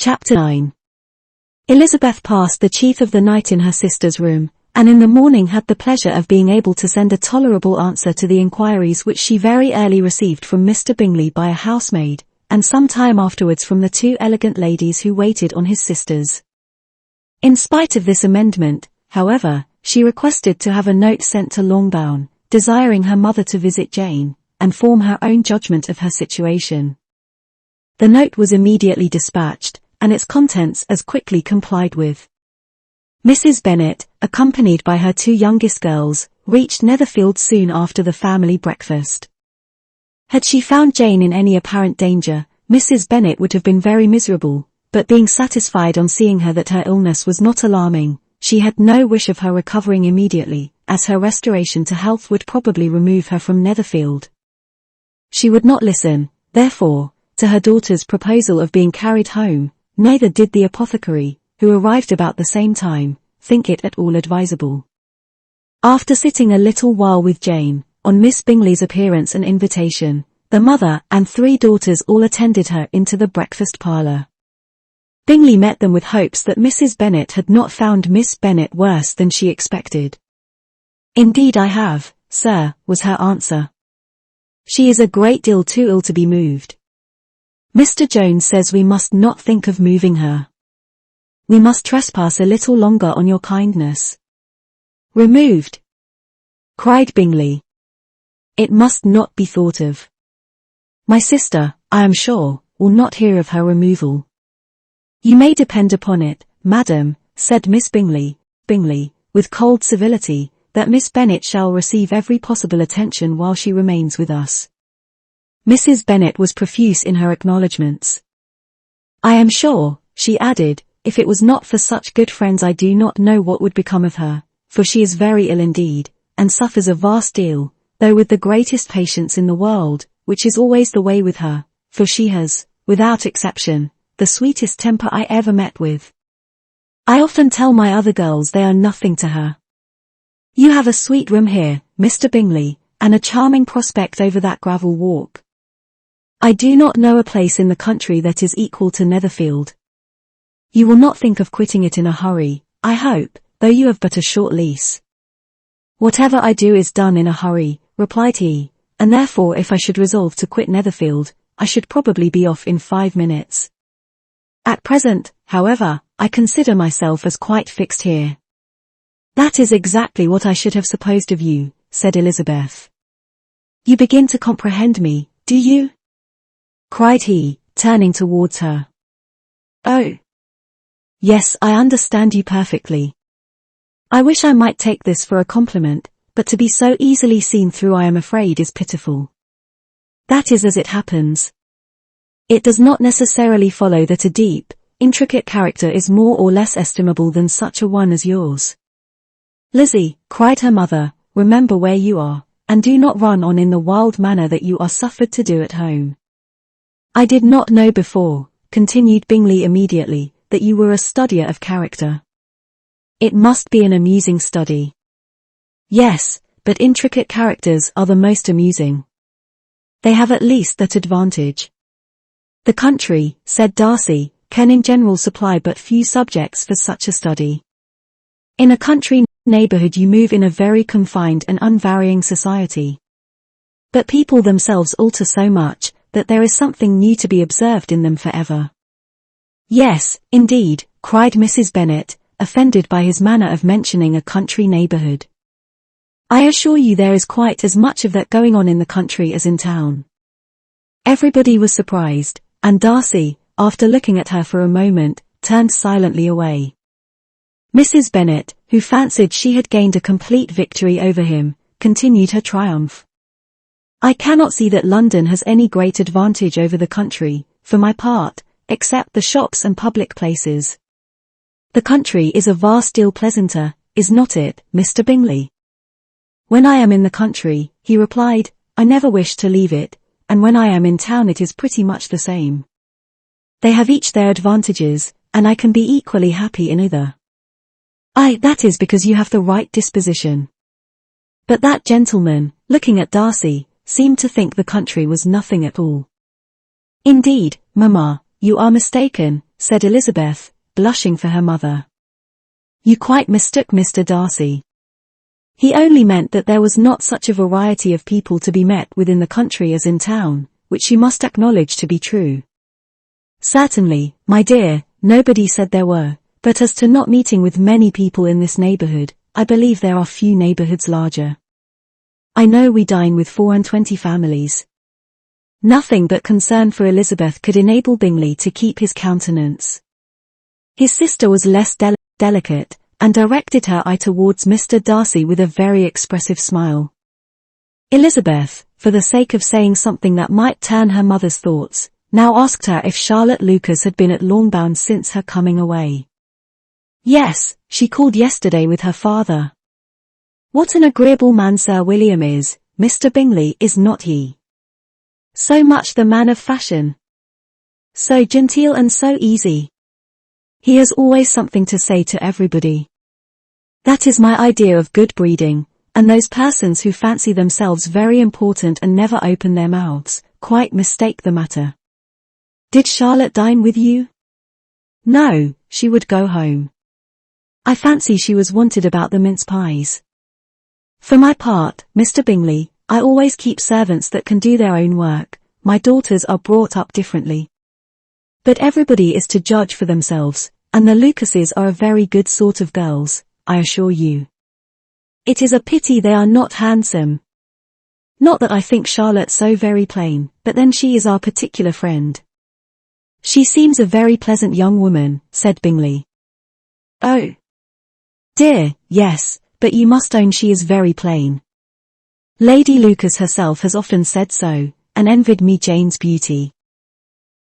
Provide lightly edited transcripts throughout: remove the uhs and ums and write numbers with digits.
Chapter 9. Elizabeth passed the chief of the night in her sister's room, and in the morning had the pleasure of being able to send a tolerable answer to the inquiries which she very early received from Mr. Bingley by a housemaid, and some time afterwards from the two elegant ladies who waited on his sisters. In spite of this amendment, however, she requested to have a note sent to Longbourn, desiring her mother to visit Jane, and form her own judgment of her situation. The note was immediately dispatched, and its contents as quickly complied with. Mrs. Bennet, accompanied by her two youngest girls, reached Netherfield soon after the family breakfast. Had she found Jane in any apparent danger, Mrs. Bennet would have been very miserable, but being satisfied on seeing her that her illness was not alarming, she had no wish of her recovering immediately, as her restoration to health would probably remove her from Netherfield. She would not listen, therefore, to her daughter's proposal of being carried home, neither did the apothecary, who arrived about the same time, think it at all advisable. After sitting a little while with Jane, on Miss Bingley's appearance and invitation, the mother and three daughters all attended her into the breakfast parlour. Bingley met them with hopes that Mrs. Bennet had not found Miss Bennet worse than she expected. "Indeed I have, sir," was her answer. "She is a great deal too ill to be moved. Mr. Jones says we must not think of moving her. We must trespass a little longer on your kindness." "Removed!" cried Bingley. "It must not be thought of. My sister, I am sure, will not hear of her removal." "You may depend upon it, madam," said Miss Bingley, with cold civility, "that Miss Bennet shall receive every possible attention while she remains with us." Mrs. Bennet was profuse in her acknowledgments. "I am sure," she added, "if it was not for such good friends I do not know what would become of her, for she is very ill indeed, and suffers a vast deal, though with the greatest patience in the world, which is always the way with her, for she has, without exception, the sweetest temper I ever met with. I often tell my other girls they are nothing to her. You have a sweet room here, Mr. Bingley, and a charming prospect over that gravel walk. I do not know a place in the country that is equal to Netherfield. You will not think of quitting it in a hurry, I hope, though you have but a short lease." "Whatever I do is done in a hurry," replied he, "and therefore if I should resolve to quit Netherfield, I should probably be off in 5 minutes. At present, however, I consider myself as quite fixed here." "That is exactly what I should have supposed of you," said Elizabeth. "You begin to comprehend me, do you?" cried he, turning towards her. "Oh, yes, I understand you perfectly. I wish I might take this for a compliment, but to be so easily seen through I am afraid is pitiful. That is as it happens. It does not necessarily follow that a deep, intricate character is more or less estimable than such a one as yours." "Lizzie," cried her mother, "remember where you are, and do not run on in the wild manner that you are suffered to do at home. I did not know before," continued Bingley immediately, "that you were a studier of character. It must be an amusing study." "Yes, but intricate characters are the most amusing. They have at least that advantage." "The country," said Darcy, "can in general supply but few subjects for such a study. In a country neighbourhood you move in a very confined and unvarying society. But people themselves alter so much, that there is something new to be observed in them forever." "Yes, indeed," cried Mrs. Bennet, offended by his manner of mentioning a country neighbourhood. "I assure you there is quite as much of that going on in the country as in town." Everybody was surprised, and Darcy, after looking at her for a moment, turned silently away. Mrs. Bennet, who fancied she had gained a complete victory over him, continued her triumph. "I cannot see that London has any great advantage over the country, for my part, except the shops and public places. The country is a vast deal pleasanter, is not it, Mr. Bingley?" "When I am in the country," he replied, "I never wish to leave it, and when I am in town it is pretty much the same. They have each their advantages, and I can be equally happy in either." "That is because you have the right disposition." But that gentleman, looking at Darcy, seemed to think the country was nothing at all. "Indeed, mamma, "You are mistaken," said Elizabeth, blushing for her mother. "You quite mistook Mr. Darcy. He only meant that there was not such a variety of people to be met with in the country as in town, which you must acknowledge to be true." "Certainly, my dear, nobody said there were, but as to not meeting with many people in this neighborhood, I believe there are few neighborhoods larger. I know we dine with 24 families." Nothing but concern for Elizabeth could enable Bingley to keep his countenance. His sister was less delicate, and directed her eye towards Mr. Darcy with a very expressive smile. Elizabeth, for the sake of saying something that might turn her mother's thoughts, now asked her if Charlotte Lucas had been at Longbourn since her coming away. "Yes, she called yesterday with her father." "What an agreeable man Sir William is, Mr. Bingley, is not he? So much the man of fashion. So genteel and so easy. He has always something to say to everybody. That is my idea of good breeding, and those persons who fancy themselves very important and never open their mouths, quite mistake the matter. Did Charlotte dine with you?" "No, she would go home. I fancy she was wanted about the mince pies. For my part, Mr. Bingley, I always keep servants that can do their own work. My daughters are brought up differently. But everybody is to judge for themselves, and the Lucases are a very good sort of girls, I assure you. It is a pity they are not handsome. Not that I think Charlotte so very plain, but then she is our particular friend." "She seems a very pleasant young woman," said Bingley. "Oh, dear, yes, but you must own she is very plain. Lady Lucas herself has often said so, and envied me Jane's beauty.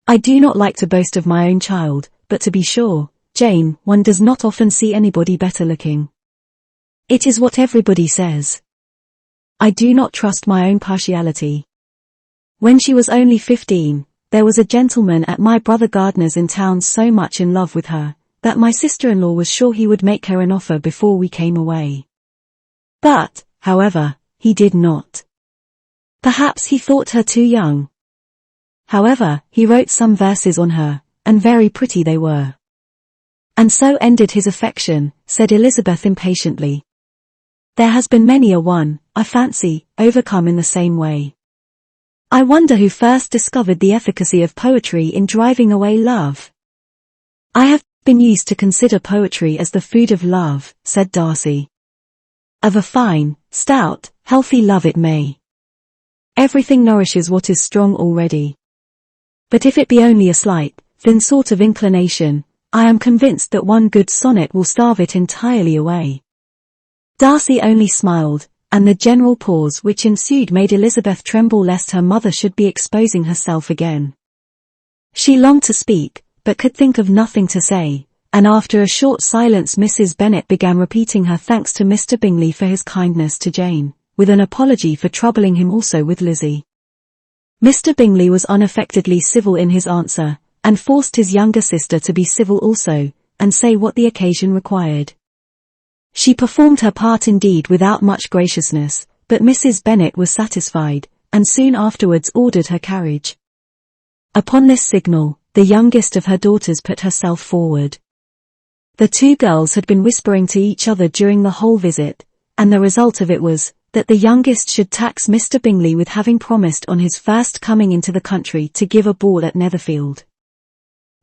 I do not like to boast of my own child, but to be sure, Jane, one does not often see anybody better looking. It is what everybody says. I do not trust my own partiality. When she was only 15, there was a gentleman at my brother Gardner's in town so much in love with her, that my sister-in-law was sure he would make her an offer before we came away. But, however, he did not. Perhaps he thought her too young. However, he wrote some verses on her, and very pretty they were. And so ended his affection," said Elizabeth impatiently. "There has been many a one, I fancy, overcome in the same way. I wonder who first discovered the efficacy of poetry in driving away love." "I have been used to consider poetry as the food of love," said Darcy. "Of a fine, stout, healthy love it may. Everything nourishes what is strong already. But if it be only a slight, thin sort of inclination, I am convinced that one good sonnet will starve it entirely away." Darcy only smiled, and the general pause which ensued made Elizabeth tremble lest her mother should be exposing herself again. She longed to speak, but could think of nothing to say, and after a short silence Mrs. Bennet began repeating her thanks to Mr. Bingley for his kindness to Jane, with an apology for troubling him also with Lizzie. Mr. Bingley was unaffectedly civil in his answer, and forced his younger sister to be civil also, and say what the occasion required. She performed her part indeed without much graciousness, but Mrs. Bennet was satisfied, and soon afterwards ordered her carriage. Upon this signal, the youngest of her daughters put herself forward. The two girls had been whispering to each other during the whole visit, and the result of it was, that the youngest should tax Mr. Bingley with having promised on his first coming into the country to give a ball at Netherfield.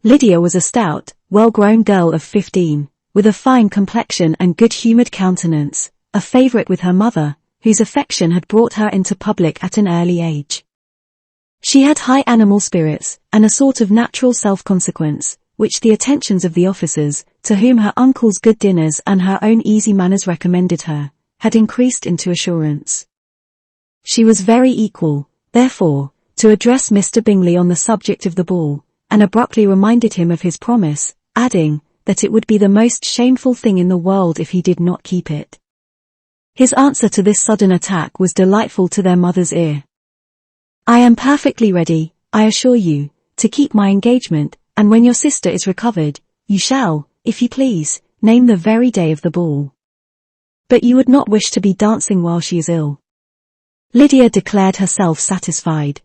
Lydia was a stout, well-grown girl of 15, with a fine complexion and good-humoured countenance, a favourite with her mother, whose affection had brought her into public at an early age. She had high animal spirits, and a sort of natural self-consequence, which the attentions of the officers, to whom her uncle's good dinners and her own easy manners recommended her, had increased into assurance. She was very equal, therefore, to address Mr. Bingley on the subject of the ball, and abruptly reminded him of his promise, adding, that it would be the most shameful thing in the world if he did not keep it. His answer to this sudden attack was delightful to their mother's ear. "I am perfectly ready, I assure you, to keep my engagement, and when your sister is recovered, you shall, if you please, name the very day of the ball. But you would not wish to be dancing while she is ill." Lydia declared herself satisfied.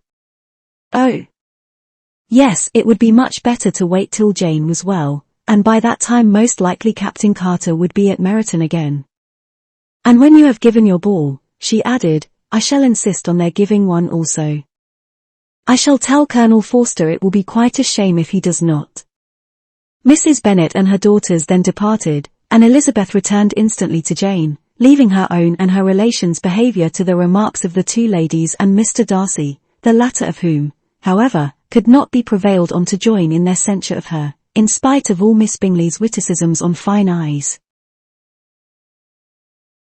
"Oh, Yes, it would be much better to wait till Jane was well, and by that time most likely Captain Carter would be at Meryton again. And when you have given your ball, she added, I shall insist on their giving one also. I shall tell Colonel Forster it will be quite a shame if he does not. Mrs. Bennet and her daughters then departed, and Elizabeth returned instantly to Jane, leaving her own and her relations' behaviour to the remarks of the two ladies and Mr. Darcy, the latter of whom, however, could not be prevailed on to join in their censure of her, in spite of all Miss Bingley's witticisms on fine eyes.